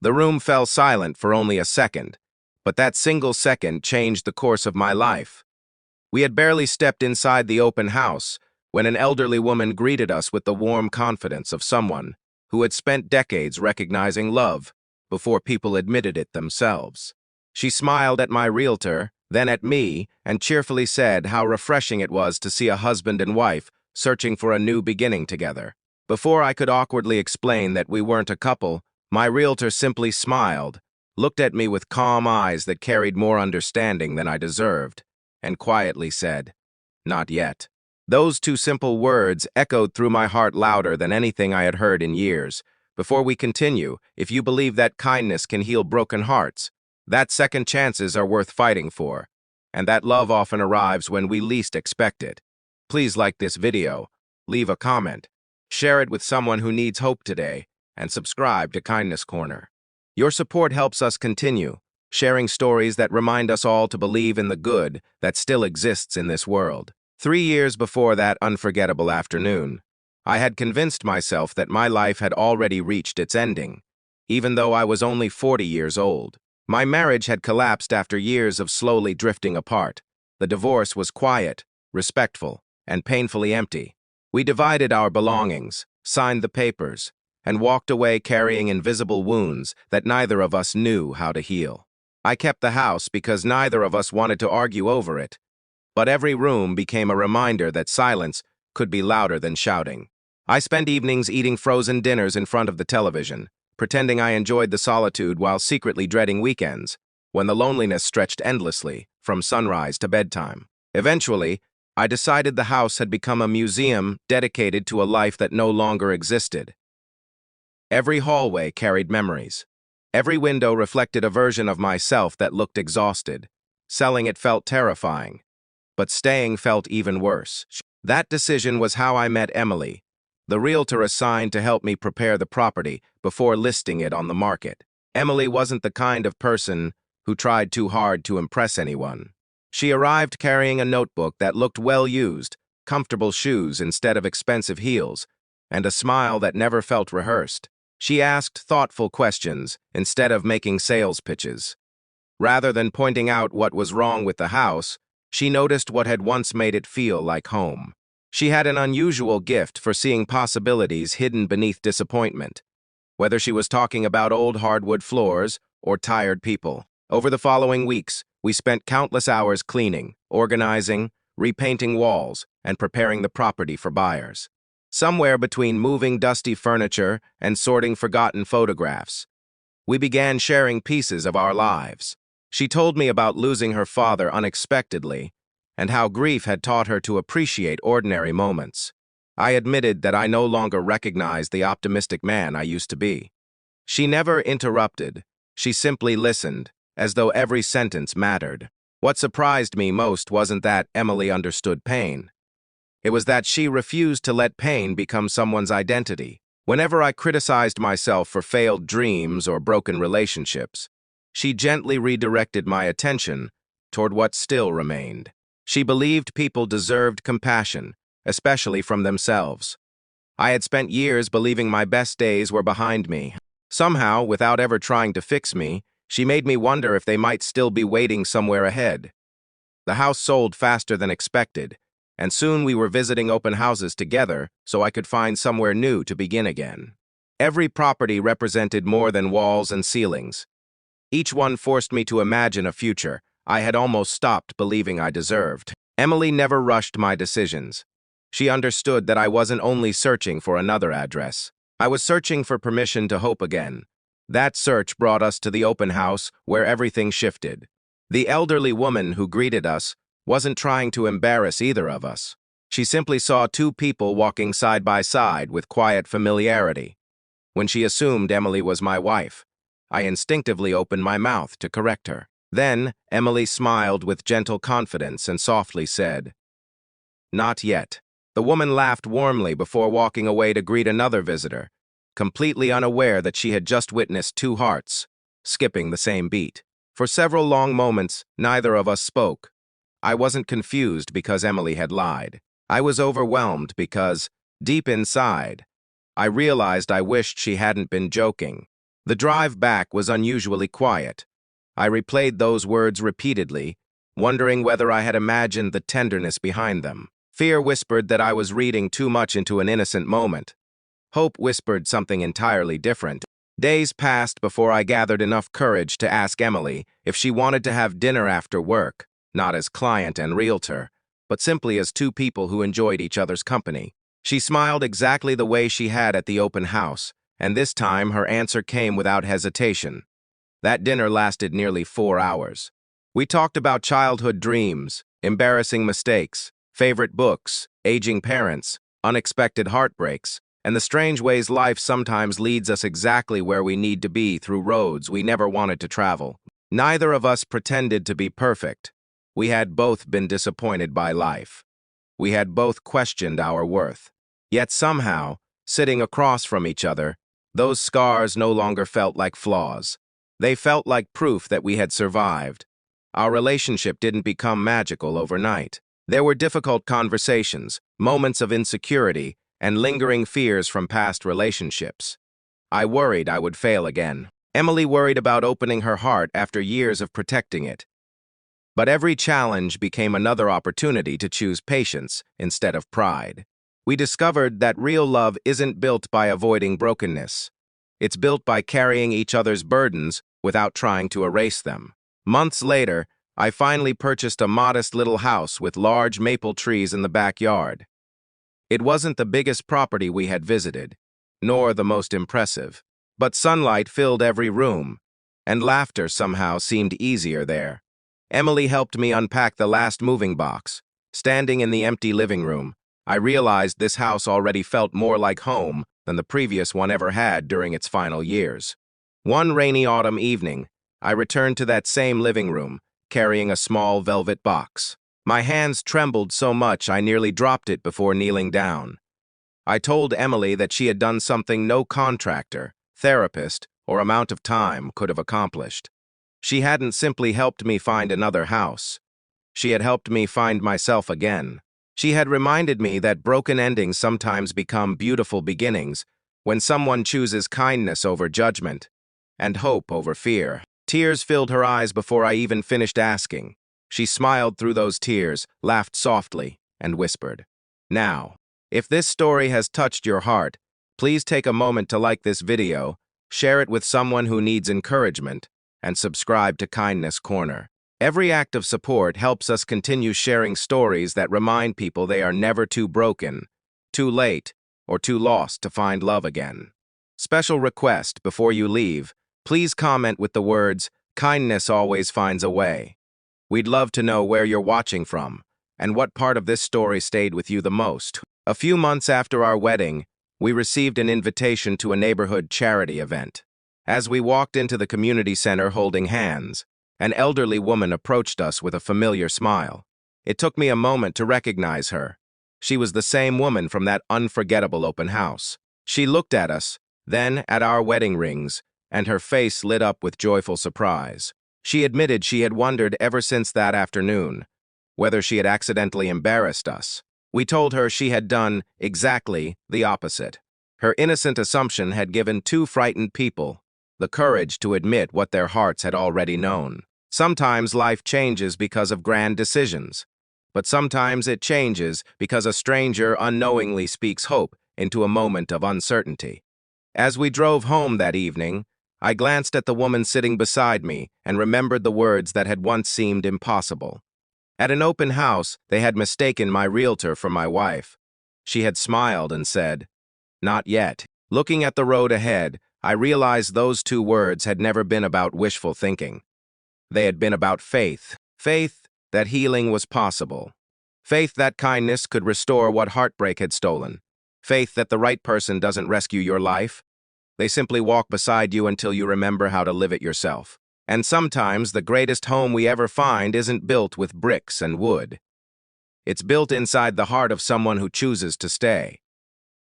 The room fell silent for only a second, but that single second changed the course of my life. We had barely stepped inside the open house when an elderly woman greeted us with the warm confidence of someone who had spent decades recognizing love before people admitted it themselves. She smiled at my realtor, then at me, and cheerfully said how refreshing it was to see a husband and wife searching for a new beginning together. Before I could awkwardly explain that we weren't a couple, my realtor simply smiled, looked at me with calm eyes that carried more understanding than I deserved, and quietly said, "Not yet." Those two simple words echoed through my heart louder than anything I had heard in years. Before we continue, if you believe that kindness can heal broken hearts, that second chances are worth fighting for, and that love often arrives when we least expect it. Please like this video, leave a comment, share it with someone who needs hope today, and subscribe to Kindness Corner. Your support helps us continue, sharing stories that remind us all to believe in the good that still exists in this world. 3 years before that unforgettable afternoon, I had convinced myself that my life had already reached its ending, even though I was only 40 years old. My marriage had collapsed after years of slowly drifting apart. The divorce was quiet, respectful, and painfully empty. We divided our belongings, signed the papers, and walked away carrying invisible wounds that neither of us knew how to heal. I kept the house because neither of us wanted to argue over it, but every room became a reminder that silence could be louder than shouting. I spent evenings eating frozen dinners in front of the television, pretending I enjoyed the solitude while secretly dreading weekends, when the loneliness stretched endlessly, from sunrise to bedtime. Eventually, I decided the house had become a museum dedicated to a life that no longer existed. Every hallway carried memories. Every window reflected a version of myself that looked exhausted. Selling it felt terrifying, but staying felt even worse. That decision was how I met Emily, the realtor assigned to help me prepare the property before listing it on the market. Emily wasn't the kind of person who tried too hard to impress anyone. She arrived carrying a notebook that looked well used, comfortable shoes instead of expensive heels, and a smile that never felt rehearsed. She asked thoughtful questions instead of making sales pitches. Rather than pointing out what was wrong with the house, she noticed what had once made it feel like home. She had an unusual gift for seeing possibilities hidden beneath disappointment, whether she was talking about old hardwood floors or tired people. Over the following weeks, we spent countless hours cleaning, organizing, repainting walls, and preparing the property for buyers. Somewhere between moving dusty furniture and sorting forgotten photographs, we began sharing pieces of our lives. She told me about losing her father unexpectedly and how grief had taught her to appreciate ordinary moments. I admitted that I no longer recognized the optimistic man I used to be. She never interrupted. She simply listened, as though every sentence mattered. What surprised me most wasn't that Emily understood pain. It was that she refused to let pain become someone's identity. Whenever I criticized myself for failed dreams or broken relationships, she gently redirected my attention toward what still remained. She believed people deserved compassion, especially from themselves. I had spent years believing my best days were behind me. Somehow, without ever trying to fix me, she made me wonder if they might still be waiting somewhere ahead. The house sold faster than expected, and soon we were visiting open houses together so I could find somewhere new to begin again. Every property represented more than walls and ceilings. Each one forced me to imagine a future I had almost stopped believing I deserved. Emily never rushed my decisions. She understood that I wasn't only searching for another address. I was searching for permission to hope again. That search brought us to the open house where everything shifted. The elderly woman who greeted us wasn't trying to embarrass either of us. She simply saw two people walking side by side with quiet familiarity. When she assumed Emily was my wife, I instinctively opened my mouth to correct her. Then, Emily smiled with gentle confidence and softly said, "Not yet." The woman laughed warmly before walking away to greet another visitor, completely unaware that she had just witnessed two hearts, skipping the same beat. For several long moments, neither of us spoke. I wasn't confused because Emily had lied. I was overwhelmed because, deep inside, I realized I wished she hadn't been joking. The drive back was unusually quiet. I replayed those words repeatedly, wondering whether I had imagined the tenderness behind them. Fear whispered that I was reading too much into an innocent moment. Hope whispered something entirely different. Days passed before I gathered enough courage to ask Emily if she wanted to have dinner after work, not as client and realtor, but simply as two people who enjoyed each other's company. She smiled exactly the way she had at the open house, and this time her answer came without hesitation. That dinner lasted nearly 4 hours. We talked about childhood dreams, embarrassing mistakes, favorite books, aging parents, unexpected heartbreaks, and the strange ways life sometimes leads us exactly where we need to be through roads we never wanted to travel. Neither of us pretended to be perfect. We had both been disappointed by life. We had both questioned our worth. Yet somehow, sitting across from each other, those scars no longer felt like flaws. They felt like proof that we had survived. Our relationship didn't become magical overnight. There were difficult conversations, moments of insecurity, and lingering fears from past relationships. I worried I would fail again. Emily worried about opening her heart after years of protecting it. But every challenge became another opportunity to choose patience instead of pride. We discovered that real love isn't built by avoiding brokenness. It's built by carrying each other's burdens without trying to erase them. Months later, I finally purchased a modest little house with large maple trees in the backyard. It wasn't the biggest property we had visited, nor the most impressive, but sunlight filled every room, and laughter somehow seemed easier there. Emily helped me unpack the last moving box. Standing in the empty living room, I realized this house already felt more like home than the previous one ever had during its final years. One rainy autumn evening, I returned to that same living room, carrying a small velvet box. My hands trembled so much I nearly dropped it before kneeling down. I told Emily that she had done something no contractor, therapist, or amount of time could have accomplished. She hadn't simply helped me find another house. She had helped me find myself again. She had reminded me that broken endings sometimes become beautiful beginnings when someone chooses kindness over judgment and hope over fear. Tears filled her eyes before I even finished asking. She smiled through those tears, laughed softly, and whispered, "Now, if this story has touched your heart, please take a moment to like this video, share it with someone who needs encouragement, and subscribe to Kindness Corner." Every act of support helps us continue sharing stories that remind people they are never too broken, too late, or too lost to find love again. Special request before you leave, please comment with the words, "Kindness always finds a way." We'd love to know where you're watching from and what part of this story stayed with you the most. A few months after our wedding, we received an invitation to a neighborhood charity event. As we walked into the community center holding hands, an elderly woman approached us with a familiar smile. It took me a moment to recognize her. She was the same woman from that unforgettable open house. She looked at us, then at our wedding rings, and her face lit up with joyful surprise. She admitted she had wondered ever since that afternoon whether she had accidentally embarrassed us. We told her she had done exactly the opposite. Her innocent assumption had given two frightened people the courage to admit what their hearts had already known. Sometimes life changes because of grand decisions, but sometimes it changes because a stranger unknowingly speaks hope into a moment of uncertainty. As we drove home that evening, I glanced at the woman sitting beside me and remembered the words that had once seemed impossible. At an open house, they had mistaken my realtor for my wife. She had smiled and said, "Not yet." Looking at the road ahead, I realized those two words had never been about wishful thinking. They had been about faith. Faith that healing was possible. Faith that kindness could restore what heartbreak had stolen. Faith that the right person doesn't rescue your life. They simply walk beside you until you remember how to live it yourself. And sometimes the greatest home we ever find isn't built with bricks and wood. It's built inside the heart of someone who chooses to stay.